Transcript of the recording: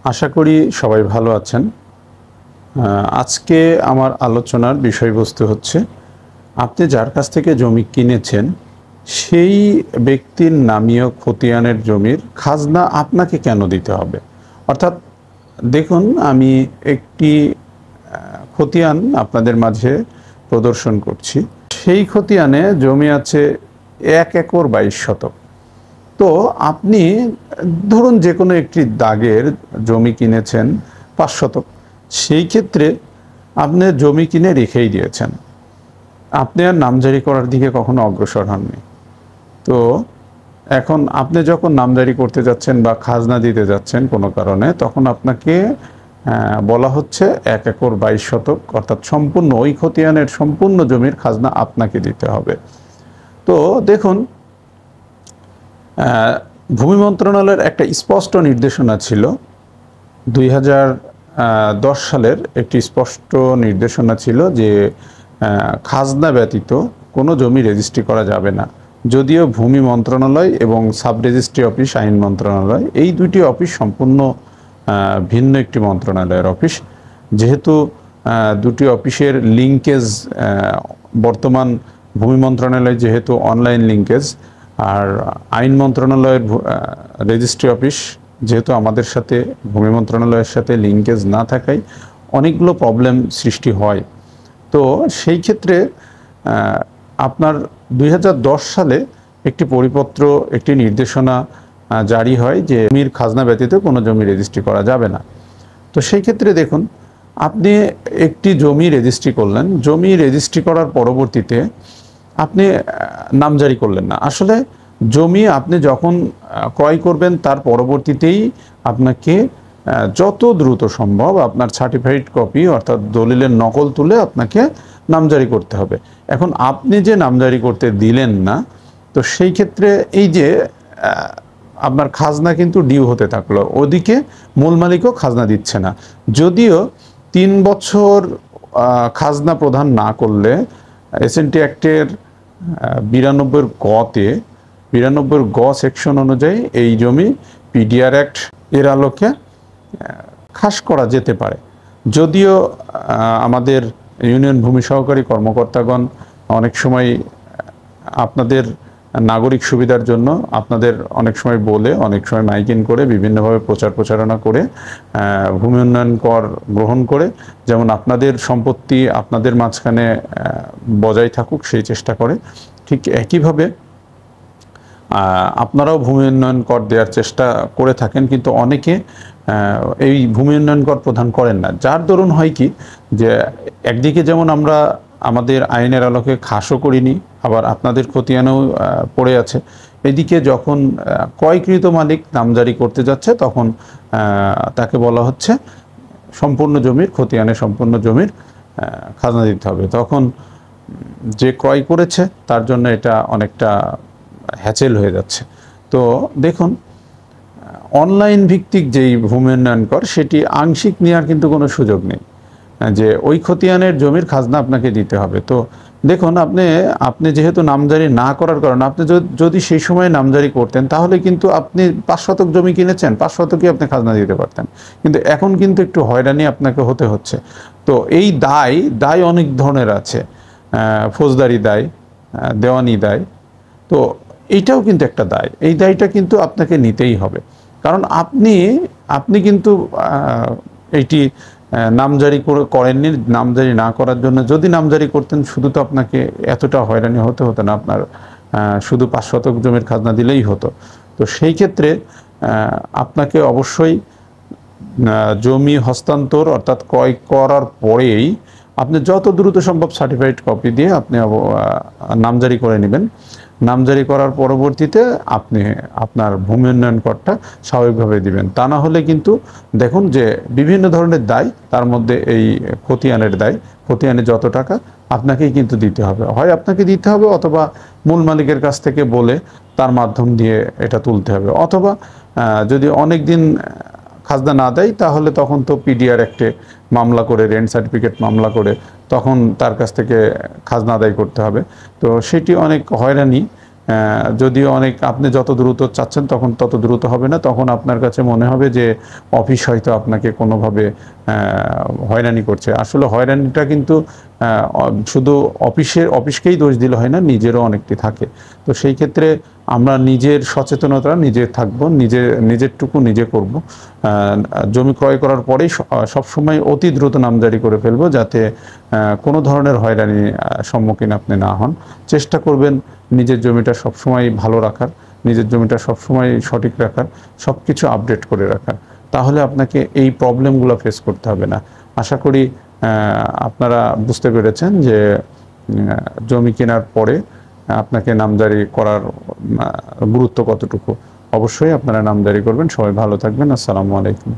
আশা করি সবাই ভালো আছেন। আজকে আমার আলোচনার বিষয়বস্তু হচ্ছে আপনি যার কাছ থেকে জমি কিনেছেন সেই ব্যক্তির নামীয় খতিয়ানের জমির খাজনা আপনাকে কেন দিতে হবে। অর্থাৎ দেখুন, আমি একটি খতিয়ান আপনাদের মাঝে প্রদর্শন করছি। সেই খতিয়ানে জমি আছে 1 একর 22 শতক। তো আপনি ধরুন যে কোনো একটি দাগের জমি কিনেছেন 5 শতক। সেই ক্ষেত্রে আপনি জমি কিনে রেখেই দিয়েছেন, আপনি আর নামজারি করার দিকে কখনো অগ্রসর হননি। তো এখন আপনি যখন নামজারি করতে যাচ্ছেন বা খাজনা দিতে যাচ্ছেন কোনো কারণে, তখন আপনাকে বলা হচ্ছে 1 একর 22 শতক, অর্থাৎ সম্পূর্ণ ওই খতিয়ানের সম্পূর্ণ জমির খাজনা আপনাকে দিতে হবে। তো দেখুন, ভূমি মন্ত্রণালয়ের একটা স্পষ্ট নির্দেশনা ছিল, 2010 সালের একটি স্পষ্ট নির্দেশনা ছিল যে খাজনা ব্যতীত কোনো জমি রেজিস্ট্রি করা যাবে না। যদিও ভূমি মন্ত্রণালয় এবং সাব রেজিস্ট্রি অফিস আইন মন্ত্রণালয় এই দুটি অফিস সম্পূর্ণ ভিন্ন একটি মন্ত্রণালয়ের অফিস, যেহেতু দুটি অফিসের লিঙ্কেজ বর্তমান ভূমি মন্ত্রণালয় যেহেতু অনলাইন লিঙ্কেজ, আর আইন মন্ত্রণালয়ের রেজিস্ট্রি অফিস যেহেতু আমাদের সাথে ভূমি মন্ত্রণালয়ের সাথে লিঙ্কেজ না থাকায় অনেকগুলো প্রবলেম সৃষ্টি হয়। তো সেই ক্ষেত্রে আপনার 2010 সালে একটি পরিপত্র, একটি নির্দেশনা জারি হয় যে জমির খাজনা ব্যতীত কোনো জমি রেজিস্ট্রি করা যাবে না। তো সেই ক্ষেত্রে দেখুন, আপনি একটি জমি রেজিস্ট্রি করলেন, জমি রেজিস্ট্রি করার পরবর্তীতে আপনি নামজারি করলেন না। আসলে জমি আপনি যখন ক্রয় করবেন তার পরবর্তীতেই আপনাকে যত দ্রুত সম্ভব আপনার সার্টিফাইড কপি অর্থাৎ দলিলের নকল তুলে আপনাকে নামজারি করতে হবে। এখন আপনি যে নামজারি করতে দিলেন না, তো সেই ক্ষেত্রে এই যে আপনার খাজনা কিন্তু ডিউ হতে থাকলো, ওদিকে মূল মালিকও খাজনা দিচ্ছে না। যদিও 3 বছর খাজনা প্রদান না করলে এসএনটি অ্যাক্টের 92 গ সেকশন অনুযায়ী এই জমি পিডিআর অ্যাক্ট এর আলোকে খাস করা যেতে পারে। যদিও আমাদের ইউনিয়ন ভূমি সহকারী কর্মকর্তাগণ অনেক সময় আপনাদের নাগরিক সুবিধার জন্য আপনাদের অনেক সময় বলে, অনেক সময় মাইকিং করে, বিভিন্নভাবে প্রচারণা করে ভূমি উন্নয়ন কর গ্রহণ করে, যেমন আপনাদের সম্পত্তি আপনাদের মাঝখানে বজায় থাকুক সেই চেষ্টা করে। ঠিক একইভাবে আপনারাও ভূমি উন্নয়ন কর দেওয়ার চেষ্টা করে থাকেন, কিন্তু অনেকে এই ভূমি উন্নয়ন কর প্রদান করেন না। যার দরুন হয় কি, যে একদিকে যেমন আমরা আমাদের আইনের আলোকে খাসও করিনি, আবার আপনাদের খতিয়ানেও পড়ে আছে। এদিকে যখন ক্রয়কৃত মালিক নামজারি করতে যাচ্ছে, তখন তাকে বলা হচ্ছে সম্পূর্ণ জমির খতিয়ানে সম্পূর্ণ জমির খাজনা দিতে হবে। তখন যে ক্রয় করেছে তার জন্য এটা অনেকটা হ্যাচেল হয়ে যাচ্ছে। তো দেখুন, অনলাইন ভিত্তিক যেই ভূমি উন্নয়ন কর সেটি আংশিক নেওয়ার কিন্তু কোনো সুযোগ নেই, যে ওই খতিয়ানের জমির খাজনা আপনাকে দিতে হবে। তো দেখুন, আপনি যেহেতু নামজারি না করার কারণে, আপনি যদি সেই সময় নামজারি করতেন তাহলে কিন্তু আপনি 5 শতক জমি কিনেছেন, 5 শতকই আপনি খাজনা দিতে পারতেন। কিন্তু এখন কিন্তু একটু হয়রানি আপনাকে হতে হচ্ছে। তো এই দায় অনেক ধরনের আছে, ফৌজদারি দায়, দেওয়ানি দায়। তো এইটাও কিন্তু একটা দায়, এই দায়টা কিন্তু আপনাকে নিতেই হবে। কারণ আপনি কিন্তু এইটি নামজারি করেননি। নামজারি না করার জন্য, যদি নামজারি করতেন শুধু তো আপনাকে এতটা হয়রানি হতে হতো না, আপনার শুধু 5 শতক জমির খাজনা দিলেই হতো। তো সেই ক্ষেত্রে আপনাকে অবশ্যই জমি হস্তান্তর অর্থাৎ ক্রয় করার পরেই আপনি যত দ্রুত সম্ভব সার্টিফাইড কপি দিয়ে আপনি নামজারি করে নেবেন। নামজারি করার পরবর্তীতে আপনি আপনার ভূমি উন্নয়ন করটা স্বাভাবিকভাবে দিবেন। তা না হলে কিন্তু দেখুন যে বিভিন্ন ধরনের দায়, তার মধ্যে এই খতিয়ানের দায়, খতিয়ানে যত টাকা আপনাকেই কিন্তু দিতে হবে, হয় আপনাকে দিতে হবে অথবা মূল মালিকের কাছ থেকে বলে তার মাধ্যম দিয়ে এটা তুলতে হবে, অথবা যদি অনেক দিন খাজনা না দেয় তাহলে তখন তো পিডিআর অ্যাক্টে মামলা করে, রেন্ট সার্টিফিকেট মামলা করে তখন তার কাছ থেকে খাজনা আদায় করতে হবে। তো সেটি অনেক হয়রানি, যদিও অনেক আপনি যত দ্রুত চাচ্ছেন তখন তত দ্রুত হবে না, তখন আপনার কাছে মনে হবে যে অফিস হয়তো আপনাকে কোনোভাবে হয়রানি করছে। আসলে হয়রানিটা কিন্তু শুধু অফিসকেই দোষ দিলে হয় না, নিজেরও অনেকটি থাকে। তো সেই ক্ষেত্রে আমরা নিজের সচেতনতা নিজে থাকবো, নিজেরটুকু নিজে করব। জমি ক্রয় করার পরেই সবসময় অতি দ্রুত নামজারি করে ফেলবো, যাতে কোনো ধরনের হয়রানি সম্মুখীন আপনি না হন। চেষ্টা করবেন নিজের জমিটা সবসময় ভালো রাখার, নিজের জমিটা সবসময় সঠিক রাখার, সব কিছু আপডেট করে রাখার। তাহলে আপনাকে এই প্রবলেমগুলো ফেস করতে হবে না। আশা করি আপনারা বুঝতে পেরেছেন যে জমি কেনার পরে আপনাকে নামজারি করার গুরুত্ব কতটুকু। অবশ্যই আপনারা নামজারি করবেন। সবাই ভালো থাকবেন। আসসালামু আলাইকুম।